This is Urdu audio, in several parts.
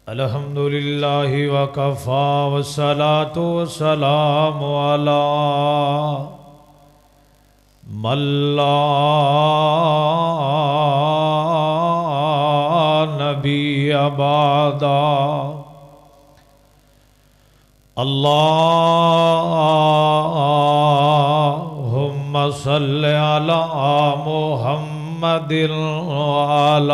الحمدللہ وکفا والصلاة والسلام علی من لا نبی بعدا اللہم صل علی محمد وعلی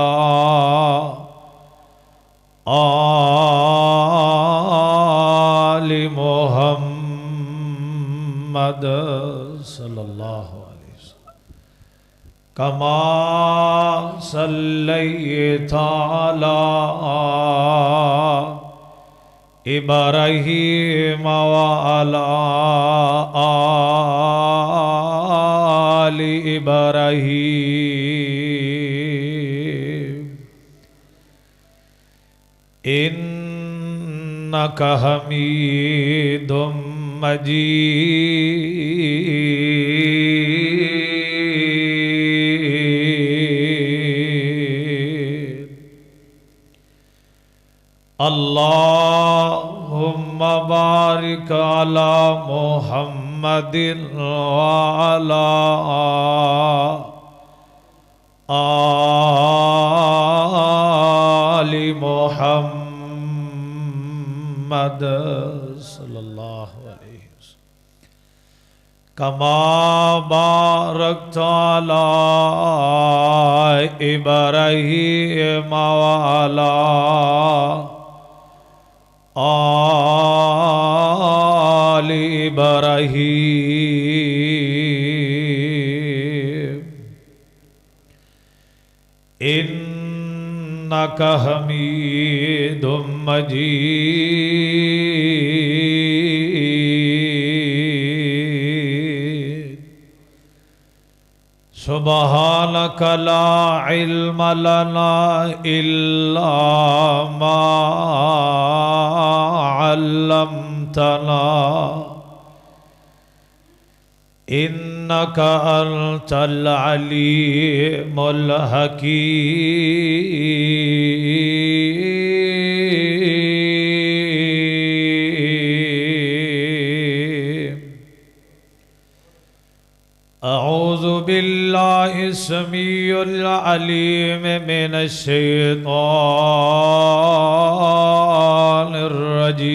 آل محمد صلی اللہ علیہ وسلم کما صلیت علی ابراہیم وعلی آل ابراہیم انک حمید مجید اللہم بارک علی محمد وعلی آل محمد صلی اللہ علیہ وسلم کما بارکت علی ابراہیم وعلی آل ابراہیم انک حمید مجید سبحانک لا علم لنا الا ما علمتنا انک انت العلیم الحکیم اعوذ باللہ السمیع العلیم من الشیطان الرجیم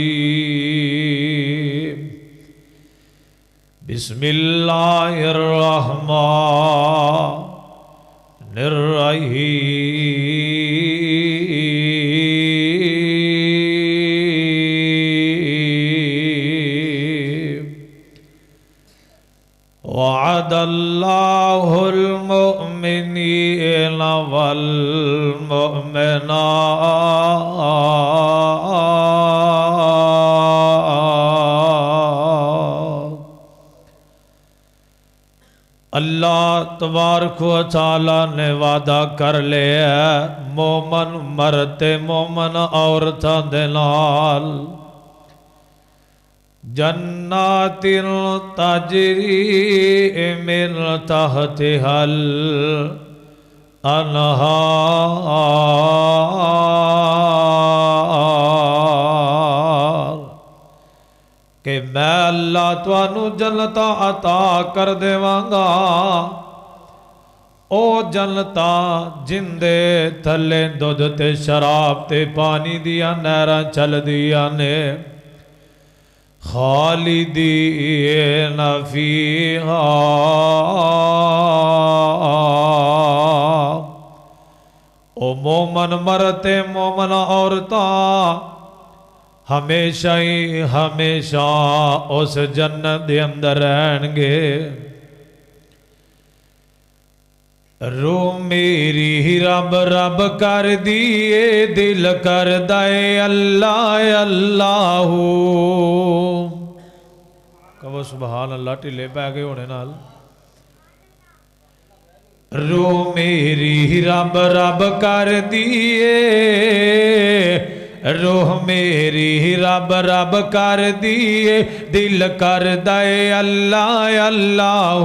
بسم اللہ الرحمن الرحیم وعد اللہ المؤمنین والمؤمنات اللہ تبارک و تعالی نے وعدہ کر لیا مومن مرد مومن عورتاں دے نال جنات تجری من تحتها الانہار کہ میں اللہ توانو جنتا عطا کر دیوانگا او جنتا جندے تھلے دودھ تے شراب تے پانی دیا نہراں چل دیا نے خالدین فیہا او مومن مرتے مومن عورتاں ہمیشہ ہی ہمیشہ اس جنت دے اندر رہن گے روح میری رب رب کر دیے دل کر دائے اللہ اللہ کہو سبحان اللہ ٹھلے پہ گئے ہونے نال روح میری رب رب کر دیے روح میری رب رب کر دیے دل کر دائے اللہ اللہ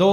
2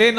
3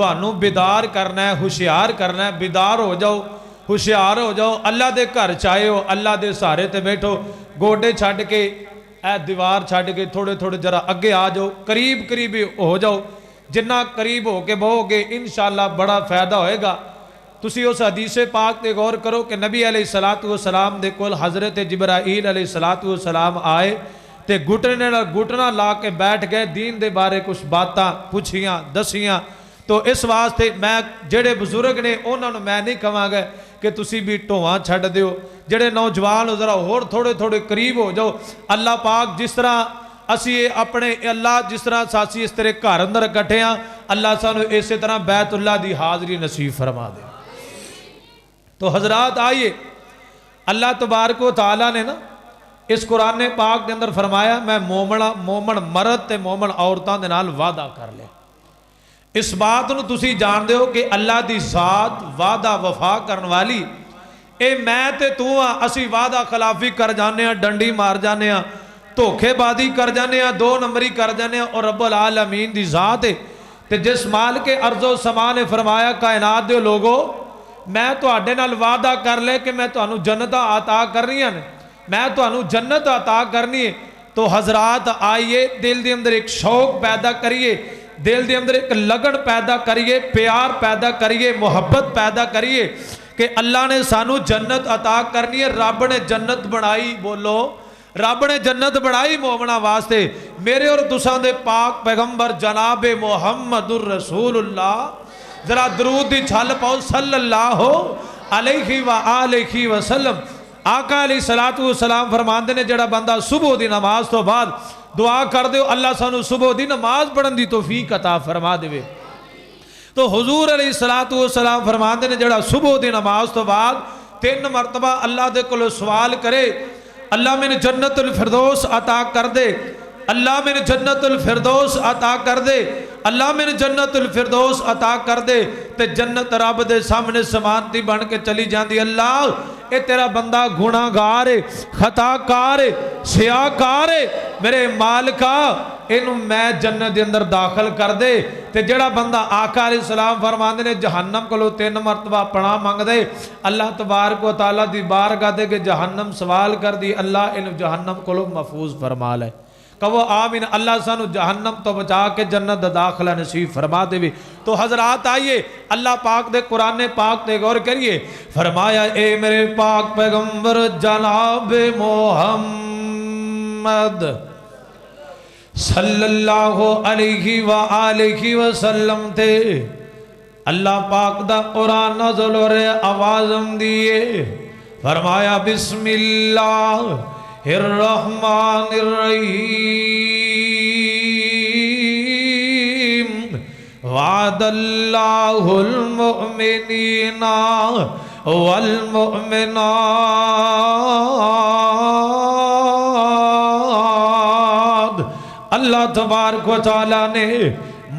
تانوں بیدار کرنا ہے، ہوشیار کرنا ہے۔ بیدار ہو جاؤ، ہوشیار ہو جاؤ، اللہ دے گھر چاہے ہو، اللہ دے سہارے تے بیٹھو، گوڈے چھڈ کے اے دیوار چھڈ کے تھوڑے تھوڑے ذرا اگے آ جاؤ، قریب قریب ہو جاؤ۔ جنہ قریب ہو کے بہو گے انشاءاللہ بڑا فائدہ ہوئے گا۔ تسی اس حدیث پاک تے غور کرو کہ نبی علیہ السلام دے کول حضرت جبرائیل علیہ السلام آئے تے گھٹنا لا کے بیٹھ گئے، دین دے بارے کچھ باتاں پوچھیاں دسیاں۔ تو اس واسطے میں جڑے بزرگ نے انہوں نے میں نہیں کہاں گا کہ تسی بھی ٹھواں چھڈ دیو، جڑے نوجوان ہو ذرا اور تھوڑے تھوڑے قریب ہو جاؤ۔ اللہ پاک جس طرح اسی اپنے اللہ جس طرح ساسی اس طرح گھر اندر اکٹھے ہیں، اللہ سانو اسی طرح بیت اللہ دی حاضری نصیب فرما دے۔ تو حضرات آئیے، اللہ تبارک و تعالیٰ نے نا اس قرآن پاک کے اندر فرمایا میں مومن مرد تے مومن عورتاں دے نال وعدہ کر لے۔ اس بات نو تسی جان دے ہو کہ اللہ دی ذات وعدہ وفا کرن والی، اے میں تے تو اسی وعدہ خلافی کر جانے ہیں، ڈنڈی مار جانے ہیں، دھوکھے بازی کر جانے ہیں، دو نمبری کر جانے ہیں، اور رب العالمین دی ذات ہے تے جس مال کے ارض و سما نے فرمایا کائنات دے لوگو میں تو آڈے نال وعدہ کر لے کہ میں تو انہوں جنت عطا کرنی ہے، میں تو انہوں جنت عطا کرنی ہے۔ تو حضرات آئیے دل دے اندر ایک شوق پیدا کریے، دل دے اندر ایک لگن پیدا کریے، پیار پیدا کریے، محبت پیدا کریے کہ اللہ نے سانو جنت عطا کرنی ہے۔ رب نے جنت بنائی، بولو رب نے جنت بنائی مومنہ واسطے۔ میرے اور تساں دے پاک پیغمبر جناب محمد الرسول اللہ، ذرا درود دی چھل پاؤ صلی اللہ علیہ وآلہ وسلم۔ آقا علیہ السلام فرماندے نے جڑا بندہ صبح دی نماز تو بعد دعا کر دے اللہ سانو صبح دی نماز پڑھن دی توفیق عطا فرما دے۔ تو حضور علیہ السلام فرماندے نے جڑا صبح دی نماز تو بعد 3 مرتبہ اللہ دے کولو سوال کرے اللہ میں نے جنت الفردوس عطا کر دے، اللہ میں نے جنت الفردوس عطا کر دے، اللہ میں نے جنت الفردوس عطا کر دے، تے جنت رب دے سامنے سمانتی بن کے چلی جاندی۔ اللہ اے تیرا بندہ گناہگار ہے، خطا کار ہے، سیاہ کار ہے، میرے مالکا انہوں میں جنت دے اندر داخل کر دے۔ تے جڑا بندہ آقا علیہ السلام فرماندے نے جہنم کو لو 3 مرتبہ پناہ مانگ دے، اللہ تبارک و تعالیٰ دی بارگاہ دے کہ جہنم سوال کر دی اللہ انہوں جہنم کو لو محفوظ فرما لے۔ کہو آمین، اللہ سانو جہنم تو بچا کے جنت داخلہ نصیب فرما دے بھی۔ تو حضرات آئیے اللہ پاک دے قرآن پاک دے غور کریے، فرمایا اے میرے پاک پیغمبر جناب محمد صلی اللہ علیہ وآلہ وسلم تے اللہ پاک دا قرآن نازل ہو رہے آوازم دیئے، فرمایا بسم اللہ الرحمن الرحیم وعد اللہ المؤمنین والمؤمنات۔ اللہ تبارک و تعالیٰ نے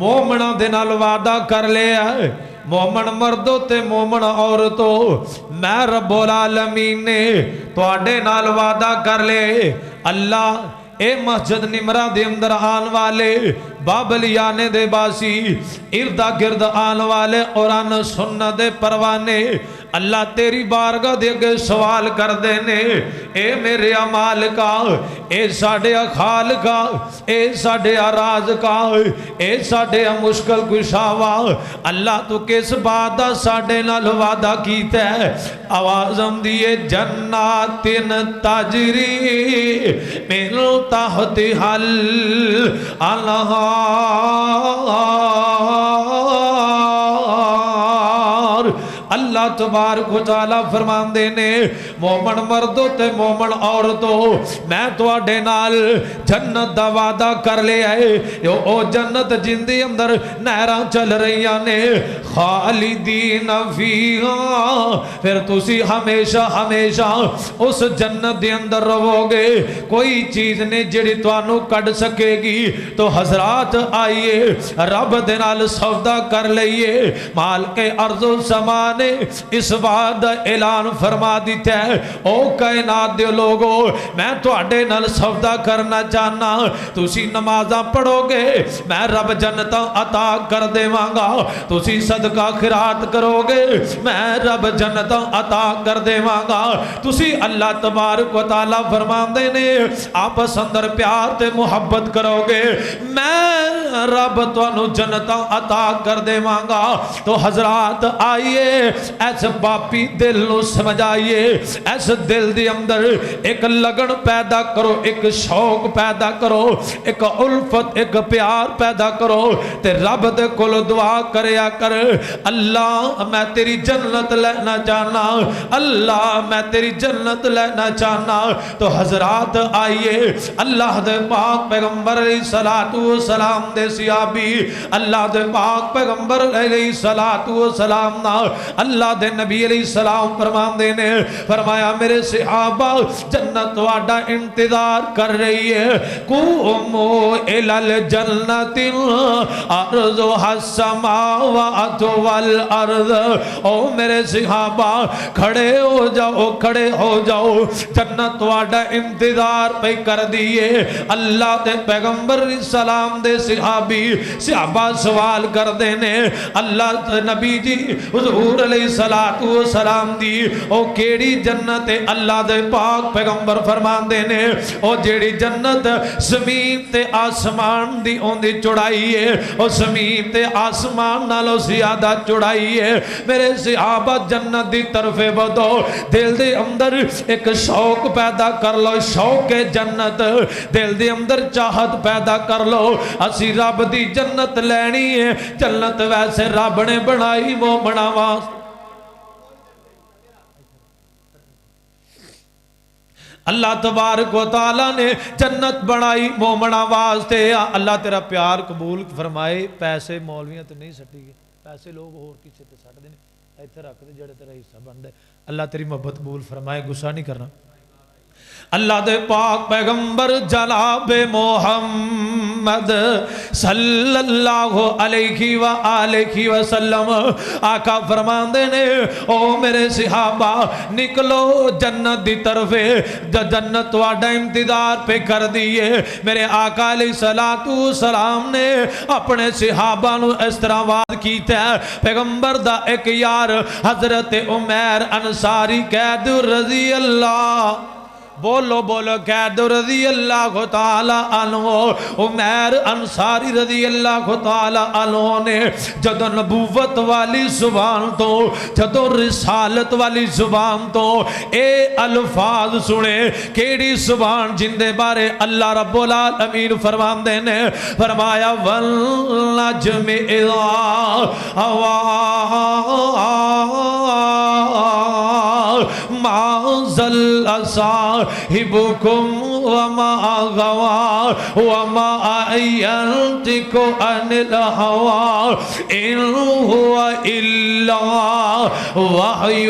مومنہ دے نال وعدہ کر لیا ہے، مومن مردوں تے مومن عورتوں، میں رب العالمین نے تو آڈے نال وعدہ کر لے۔ اللہ اے مسجد نمرہ دے اندر آن والے بابلیانے دے باسی اردہ گرد آن والے قرآن سننا دے پروانے، اللہ تیری بارگاہ دے کے سوال کر دینے اے میرے عمال کا، اے ساڑھے خال کا، اے ساڑھے راز کا، اے ساڑھے مشکل کشاوا، اللہ تو کس بات ساڑھے نال وعدہ کیتا ہے؟ آوازم دیئے جنات تجری من تحتها الانہار۔ اللہ تبارک و تعالیٰ فرمان دینے مومن مردوں تے مومن عورتوں میں تو آڈے نال جنت دا وعدہ کر لے آئے، او جنت جندی اندر نہران چل رہی آنے خالدین فیہا، پھر تسی ہمیشہ ہمیشہ اس جنت دے اندر رہو گے، کوئی چیز نے جڑی توانو کڑ سکے گی۔ تو حضرات آئیے رب دے نال سودا کر لئیے، مال کے ارض و سمان اس بات دا اعلان فرما دیتا ہے او کائنات دے لوگو میں تواڈے نال سودا کرنا چاہنا تسی نمازاں پڑھو گے میں رب جنتاں عطا کر دیواں گا تسی صدقہ خیرات کرو گے میں رب جنتاں عطا کر دیواں گا تسی اللہ تبارک و تعالی فرماندے نے آپس اندر پیار تے محبت کرو گے میں رب تانوں جنتاں عطا کر دیواں گا تو حضرات آئیے ایسے باپی دل نو سمجھائیے ایسے دل دی اندر ایک لگن پیدا کرو ایک شوق پیدا کرو ایک الفت ایک پیار پیدا کرو تے رب دے کول دعا کریا کر اللہ میں تیری جنت لینا چاہنا اللہ میں تیری جنت لینا چاہنا تو حضرات آئیے اللہ دے پاک پیغمبر علیہ السلام دے صحابی اللہ دے پاک پیغمبر علیہ السلام نا اللہ دے نبی علیہ السلام فرماندے نے فرمایا میرے صحابہ جنت واڈا انتظار کر رہی ہے قومو الی الجنت ارضها السماوات والارض او میرے صحابہ کھڑے ہو جاؤ جنت واڈا انتظار پہ کر دیئے اللہ دے پیغمبر السلام دے صحابہ سوال کر دینے اللہ نبی جی حضور علیہ السلام دی او کیڑی جنت اللہ دے پاک پیغمبر فرمان دینے او جیڑی جنت زمین تے آسمان دی اون دی چڑھائی ہے او زمین تے آسمان نالو زیادہ چڑھائی ہے میرے صحابہ جنت دی طرف بدو دل دے اندر ایک شوق پیدا کر لو شوق جنت دل دے اندر چاہت پیدا کر لو اسی رب دی جنت لینی ہے جنت ویسے رب نے بنائی وہ بناوا اللہ تبارک و تعالیٰ نے جنت بنائی مومنہ واسطے اللہ تیرا پیار قبول فرمائے پیسے مولویاں تو نہیں سٹی گے پیسے لوگ اور کسی تے سٹ دینے ایتھے رکھ دے جڑے تیرا حصہ بن دے اللہ تیری محبت قبول فرمائے غصہ نہیں کرنا اللہ دے پاک پیغمبر جناب محمد صلی اللہ علیہ وآلہ وسلم آقا فرمان دینے او میرے صحابہ نکلو جنت دی طرف جنت واڈا انتظار پہ کر دیئے میرے آقا علیہ السلام نے اپنے صحابہ نو اس طرح وعد کیتا ہے پیغمبر دا ایک یار حضرت عمیر انصاری قید رضی اللہ بولو بولو قید رضی اللہ تعالی عنہ عمیر انصاری رضی اللہ تعالی عنہ نے جدو نبوت والی زبان تو جدو رسالت والی زبان تو اے الفاظ سنے کیڑی زبان جن دے بارے اللہ رب العالمین فرمان دینے فرمایا والنجم اذا ما ضل صاحبكم وما غوى وما ينطق عن الهوى إن هو إلا وحي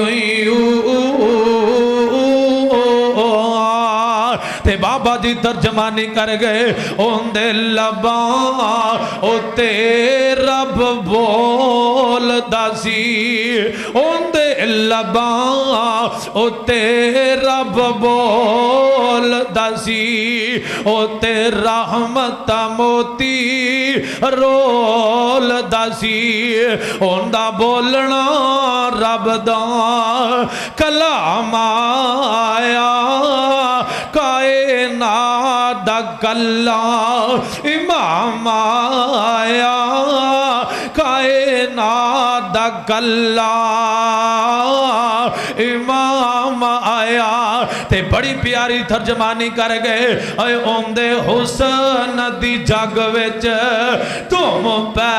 تے بابا جی ترجمانی کر گئے اون دے لباں او تے رب بول داسی اون دے لباں او تے رب بول داسی او تے رحمت موتی رول داسی اون دا بولنا رب دا کلام آیا کائنات دا کلام امام آیا کائنات دا کلام امام آیا تے بڑی پیاری ترجمانی کر گئے اے اون دے حسن دی جگ وچ تم پہ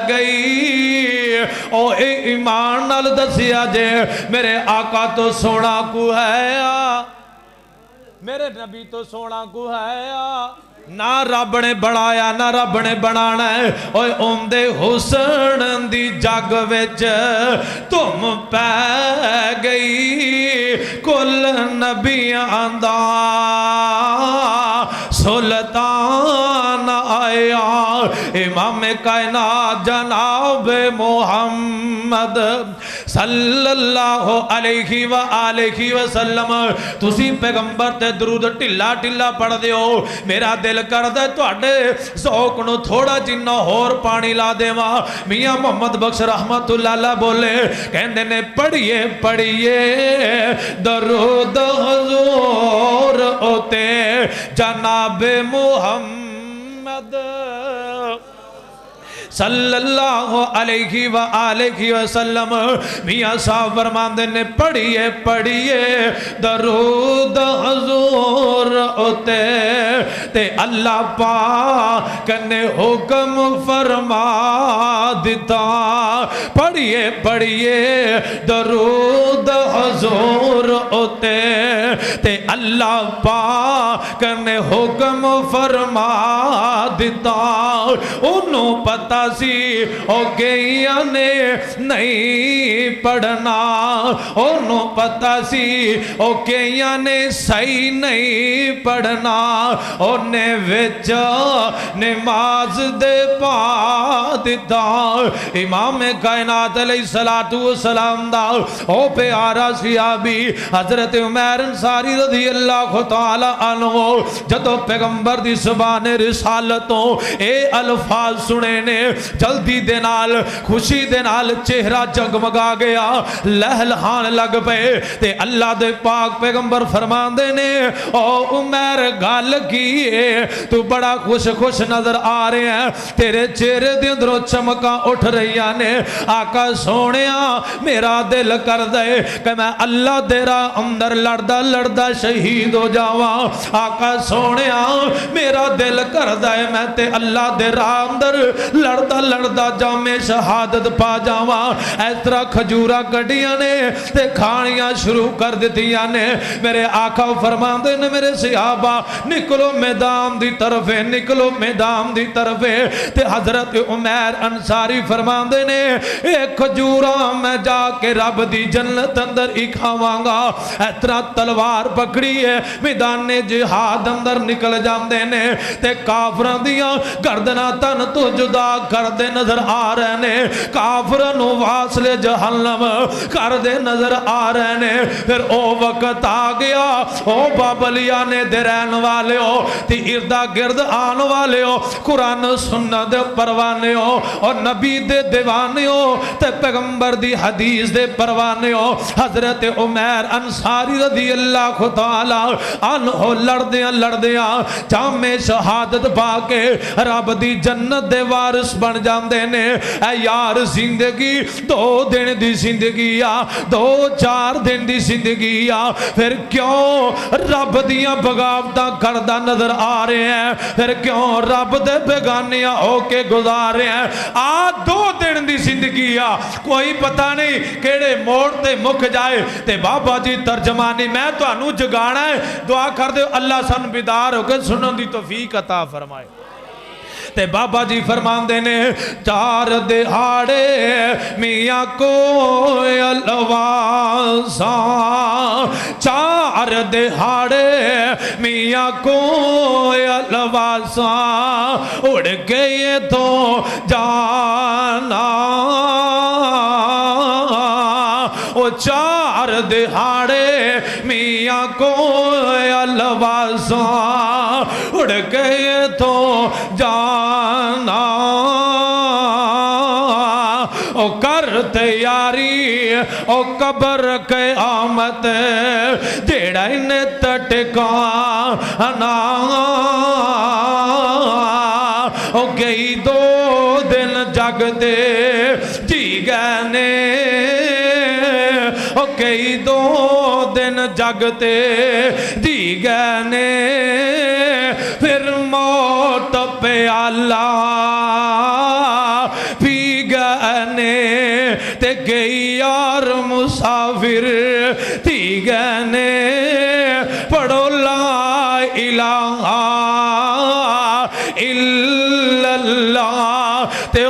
گئی او اے ایمان نال دسیا جے میرے آقا تو سونا کو ہے میرے نبی تو سونا کو ہے نہ رب نے بنایا نہ رب نے بنانا ہے اوے اون دے حسن دی جگ وچ تم پہ گئی کل نبیاں دا سلطان آیا امام کائنات جناب محمد صلی اللہ علیہ وآلہ وسلم تسی پیغمبر تے درود ٹھلا ٹھلا پڑھ دیو میرا دل کردہ تواڈے ذوق نو تھوڑا جنہ ہور پانی لا دیواں میاں محمد بخش رحمت اللہ علیہ بولے کہندے نے پڑھیے پڑھیے درود حضور ہوتے جناب محمد صلی اللہ علیہ وآلہ وسلم میاں صاحب فرماندے نے پڑھیے پڑھیے درود حضور ہوتے تے اللہ پاک نے حکم فرما دیتا پڑھیے پڑھیے درود حضور ہوتے تے اللہ پاک نے حکم فرما دیتا انہوں پتہ سی او گئیاں نے نہیں پڑھنا انہوں پتہ سی او گئیاں نے صحیح نہیں پڑھنا انہیں وچ نماز دے پا دیتا امام کائنات علیہ السلام دا او پیارا صحابی حضرت عمر انصاری رضی اللہ تعالی عنہ جدو پیغمبر دی زبان رسالتوں اے الفاظ سنے نے جلدی دے نال خوشی دے نال چہرہ جگمگا گیا لہلہان لگ پے تے اللہ دے پاک پیغمبر فرمان دے نے او عمر گال کیے تو بڑا خوش خوش نظر آ رہے ہیں تیرے چہرے دے اندروں چمکاں اٹھ رہی نے آقا سونیا میرا دل کر دے کہ میں اللہ دے راہ اندر لڑدا لڑدا شہید ہو جاواں آقا سونیا میرا دل کر دے میں تے اللہ دے راہ اندر لڑدا لڑدا جامے شہادت پا جاواں اس طرح کھجورا کڈیاں نے تے کھانیاں شروع کر دتیاں نے میرے آقا فرماندے نے میرے صحابہ نکلو میدان دی طرف نکلو میدان دی طرف تے حضرت عمر انصاری فرماندے نے ایک کھجورا میں جا کے رب دی جنت اندر ہی کھاواں گا اس طرح تلوار پکڑی ہے میدان جہاد اندر نکل جاندے نے تے کافراں دیاں گردناں تن تو جدا کر دے نظر آ رہے نے کافرن واصل جہنم کر دے نظر آ رہے نے پھر او وقت آ گیا او بابلیا نے دے رہن والے ہو تی اردہ گرد آن والے ہو قرآن سنت پروانے ہو اور نبی دے دیوانے ہو تے پیغمبر دی حدیث دے پروانے ہو حضرت عمر انصاری رضی اللہ تعالی عنہ لڑدیاں جامع شہادت پا کے رب دی جنت دے وارث بن جاندے نے اے یار زندگی 2 دن دی زندگی آ 2-4 دن دی زندگی آ پھر کیوں رب دیاں بغاوتاں کردہ نظر آ رہے ہیں پھر کیوں رب دے بیگانیاں ہو کے گزار رہے ہیں 2 دن دی زندگی آ کوئی پتہ نہیں کیڑے موڑ تے مک جائے تے بابا جی ترجمانی میں تو انو جگانا ہے دعا کر دے اللہ سن بیدار ہو کے سنن دی توفیق عطا فرمائے تے بابا جی فرمان دے نے 4 دہاڑے میاں کو الواسا 4 دہاڑے میاں کو الواسا اڑ گئے تو جانا او 4 دہاڑے میاں کو الواسا اڑ گئے تو جانا او کر تیاری او قبر قیامت جیڑا انہیں تٹکانا او گئی 2 دن جگ دے جی گنے او گئی 2 دن جگتے جی گنے پھر موت پہ اللہ پی گنے تے گئی یار مسافر تھی گنے پڑھو لا الہ الا اللہ تے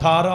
18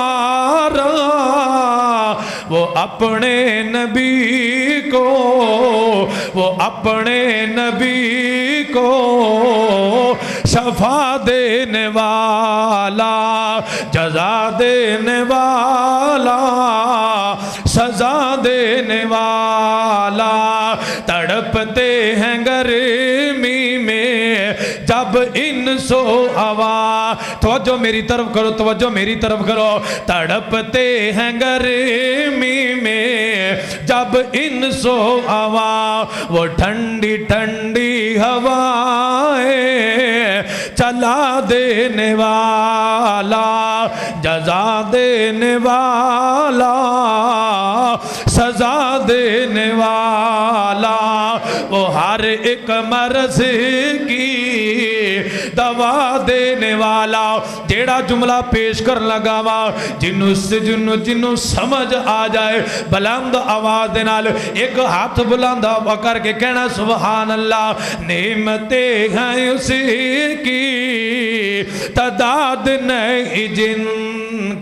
ہمارا وہ اپنے نبی کو، وہ اپنے نبی کو شفا دینے والا، جزا دینے والا، سزا دینے والا، تڑپتے ہیں گرمی میں جب انسو ہوا، توجہ میری طرف کرو، توجہ میری طرف کرو، تڑپتے ہیں گرمی میں جب انسو ہوا، وہ ٹھنڈی ٹھنڈی ہوائیں چلا دینے والا، جزا دینے والا، سزا دینے والا، وہ ہر ایک مرض کی دوا دینے والا۔ جیڑا جملہ پیش کر لگا وا جنوں سمجھ آ جائے بلند آواز دے نال ایک ہاتھ بلند کر کے کہنا سبحان اللہ۔ نعمتیں ہیں اسی کی تعداد نہیں جن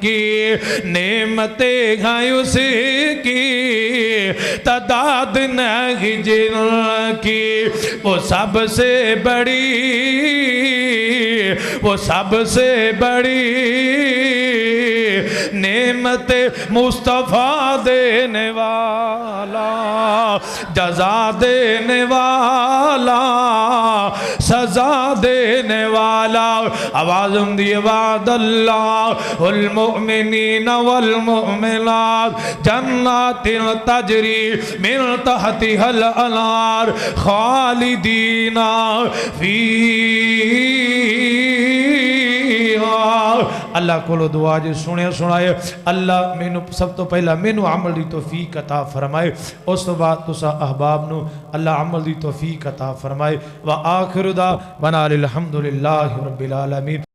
کی، نعمتیں ہیں اسی کی تعداد نہیں جن کی، وہ سب سے بڑی، وہ سب سے بڑی نعمت مصطفیٰ دینے والا، جزا دینے والا، سزا دینے والا۔ آواز دی وعد اللہ المؤمنین والمؤمنات جنات تجری من تحتها الانہار خالدین فیہا۔ اللہ کو دعا جو سنے سنائے اللہ مینو سب تو پہلا مینو عمل دی توفیق عطا فرمائے، اس تو بعد تسا احباب نو اللہ عمل دی توفیق عطا فرمائے۔ وآخر دعوانا الحمدللہ رب العالمین۔